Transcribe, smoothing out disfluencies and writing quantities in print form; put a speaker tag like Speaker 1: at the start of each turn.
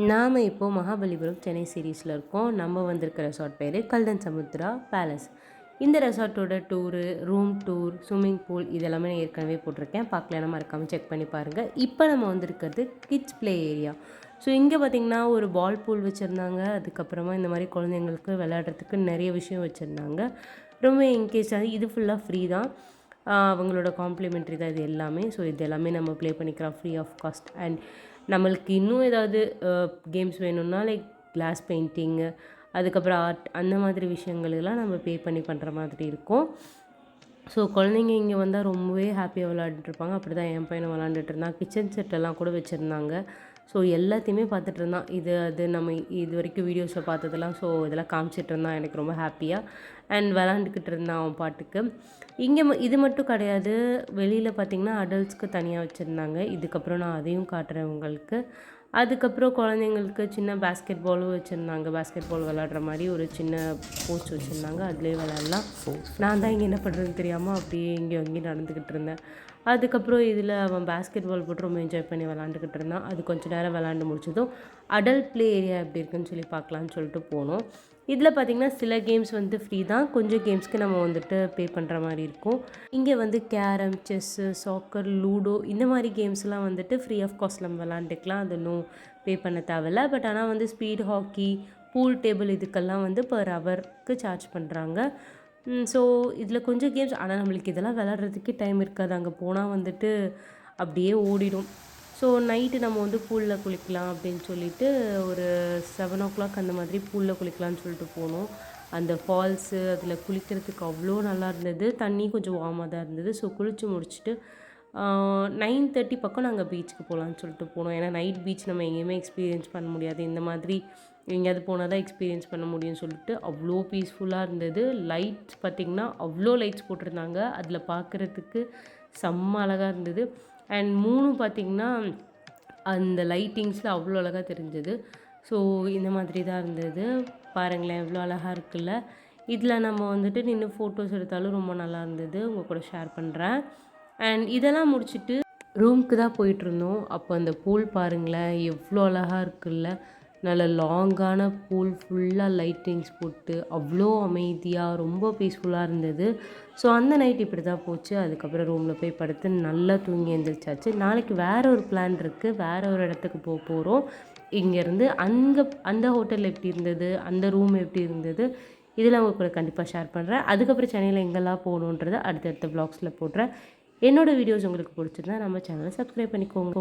Speaker 1: நாம் இப்போது மகாபலிபுரம் சென்னை சீரீஸில் இருக்கோம். நம்ம வந்திருக்க ரெசார்ட் பேர் கல்டன் சமுத்ரா பேலஸ். இந்த ரெசார்ட்டோட tour, room tour, swimming pool இதெல்லாமே நான் ஏற்கனவே போட்டிருக்கேன். பார்க்கலன்னா மறக்காமல் செக் பண்ணி பாருங்கள். இப்போ நம்ம வந்திருக்கிறது கிட்ஸ் ப்ளே ஏரியா. ஸோ இங்கே பார்த்திங்கன்னா ஒரு பால் பூல் வச்சுருந்தாங்க. அதுக்கப்புறமா இந்த மாதிரி குழந்தைங்களுக்கு விளையாடுறதுக்கு நிறைய விஷயம் வச்சுருந்தாங்க. ரொம்ப இன்கேஸ் இது ஃபுல்லாக ஃப்ரீ தான். அவங்களோட காம்ப்ளிமெண்ட்ரி தான் இது எல்லாமே. ஸோ இது எல்லாமே நம்ம ப்ளே பண்ணிக்கலாம் ஃப்ரீ ஆஃப் காஸ்ட். அண்ட் நம்மளுக்கு இன்னும் ஏதாவது கேம்ஸ் வேணும்னா லைக் கிளாஸ் பெயிண்டிங்கு, அதுக்கப்புறம் ஆர்ட் அந்த மாதிரி விஷயங்களெல்லாம் நம்ம பே பண்ணி பண்ணுற மாதிரி இருக்கும். ஸோ குழந்தைங்க இங்கே வந்தால் ரொம்பவே ஹாப்பியாக விளையாண்டுட்ருப்பாங்க. அப்படி தான் என் பையனை விளாண்டுட்டு இருந்தான். கிச்சன் செட்டெல்லாம் கூட வச்சுருந்தாங்க. ஸோ எல்லாத்தையுமே பார்த்துட்டு இருந்தான். அது நம்ம இது வரைக்கும் வீடியோஸில் பார்த்ததெல்லாம். ஸோ இதெல்லாம் காமிச்சிட்டு இருந்தான் எனக்கு ரொம்ப ஹாப்பியாக. அண்ட் விளாண்டுக்கிட்டு இருந்தான் அவன் பாட்டுக்கு. இங்கே இது மட்டும் கிடையாது. வெளியில் பார்த்திங்கன்னா அடல்ட்ஸ்க்கு தனியாக வச்சுருந்தாங்க. இதுக்கப்புறம் நான் அதையும் காட்டுறேன் உங்களுக்கு. அதுக்கப்புறம் குழந்தைங்களுக்கு சின்ன பேஸ்கெட் பாலும் வச்சுருந்தாங்க. பேஸ்கெட் பால் விளாட்ற மாதிரி ஒரு சின்ன போஸ்ட் வச்சுருந்தாங்க. அதுலேயே விளாட்லாம். நான் தான் இங்கே என்ன பண்ணுறதுன்னு தெரியாமல் அப்படியே இங்கே அங்கேயும் நடந்துக்கிட்டு இருந்தேன். அதுக்கப்புறம் இதில் அவன் பேஸ்கெட் பால் போட்டு ரொம்ப என்ஜாய் பண்ணி விளாண்டுக்கிட்டு இருந்தான். அது கொஞ்சம் நேரம் விளாண்டு முடிச்சதும் அடல்ட் ப்ளே ஏரியா எப்படி இருக்குன்னு சொல்லி பார்க்கலான்னு சொல்லிட்டு போனோம். இதில் பார்த்திங்கன்னா சில கேம்ஸ் ஃப்ரீ தான். கொஞ்சம் கேம்ஸ்க்கு நம்ம பே பண்ணுற மாதிரி இருக்கும். இங்கே கேரம், செஸ்ஸு, சாக்கர், லூடோ இந்த மாதிரி கேம்ஸ்லாம் ஃப்ரீ ஆஃப் காஸ்ட் நம்ம விளாண்டுக்கலாம். அது இன்னும் பே பண்ண தேவையில்ல. பட் ஆனால் ஸ்பீட் ஹாக்கி, பூல் டேபிள் இதுக்கெல்லாம் பர் ஹவருக்கு சார்ஜ் பண்ணுறாங்க. ஸோ இதில் கொஞ்சம் கேம்ஸ். ஆனால் நம்மளுக்கு இதெல்லாம் விளாட்றதுக்கே டைம் இருக்காது. அங்கே போனால் அப்படியே ஓடிடும். ஸோ நைட்டு நம்ம பூலில் குளிக்கலாம் அப்படின்னு சொல்லிட்டு ஒரு 7 o'clock அந்த மாதிரி பூலில் குளிக்கலான்னு சொல்லிட்டு போனோம். அந்த ஃபால்ஸு அதில் குளிக்கிறதுக்கு அவ்வளோ நல்லா இருந்தது. தண்ணி கொஞ்சம் வார்மாக தான் இருந்தது. ஸோ குளித்து முடிச்சுட்டு 9:30 பக்கம் நாங்கள் பீச்சுக்கு போகலான்னு சொல்லிட்டு போனோம். ஏன்னா நைட் பீச் நம்ம எங்கேயுமே எக்ஸ்பீரியன்ஸ் பண்ண முடியாது. இந்த மாதிரி எங்கேயாவது போனால் தான் எக்ஸ்பீரியன்ஸ் பண்ண முடியும்னு சொல்லிட்டு அவ்வளோ பீஸ்ஃபுல்லாக இருந்தது. லைட்ஸ் பார்த்திங்கன்னா அவ்வளோ லைட்ஸ் போட்டிருந்தாங்க. அதில் பார்க்குறதுக்கு செம்ம அழகாக இருந்தது. அண்ட் 3 பார்த்திங்கன்னா அந்த லைட்டிங்ஸில் அவ்வளோ அழகாக தெரிஞ்சது. ஸோ இந்த மாதிரி தான் இருந்தது. பாருங்களேன் எவ்வளோ அழகாக இருக்குல்ல. இதில் நம்ம நின்று ஃபோட்டோஸ் எடுத்தாலும் ரொம்ப நல்லா இருந்தது. உங்கள் கூட ஷேர் பண்ணுறேன். அண்ட் இதெல்லாம் முடிச்சுட்டு ரூமுக்கு தான் போயிட்டுருந்தோம். அப்போ அந்த பூல் பாருங்களேன் எவ்வளோ அழகாக இருக்குல்ல. நல்ல லாங்கான பூல் ஃபுல்லாக லைட்டிங்ஸ் போட்டு அவ்வளோ அமைதியாக ரொம்ப பீஸ்ஃபுல்லாக இருந்தது. ஸோ அந்த நைட் இப்படி தான் போச்சு. அதுக்கப்புறம் ரூமில் போய் படுத்து நல்லா தூங்கி எழுந்திரிச்சாச்சு. நாளைக்கு வேறு ஒரு பிளான் இருக்குது. வேறு ஒரு இடத்துக்கு போகிறோம். இங்கேருந்து அந்த ஹோட்டல் எப்படி இருந்தது, அந்த ரூம் எப்படி இருந்தது, இதெல்லாம் உங்களுக்கு கூட கண்டிப்பாக ஷேர் பண்ணுறேன். அதுக்கப்புறம் சென்னையில் எங்கெல்லாம் போகணுன்றதை அடுத்தடுத்த வ்ளாக்ஸில் போடுறேன். என்னோடய வீடியோஸ் உங்களுக்கு பிடிச்சிருந்தா நம்ம சேனலை சப்ஸ்கிரைப் பண்ணிக்கோங்க.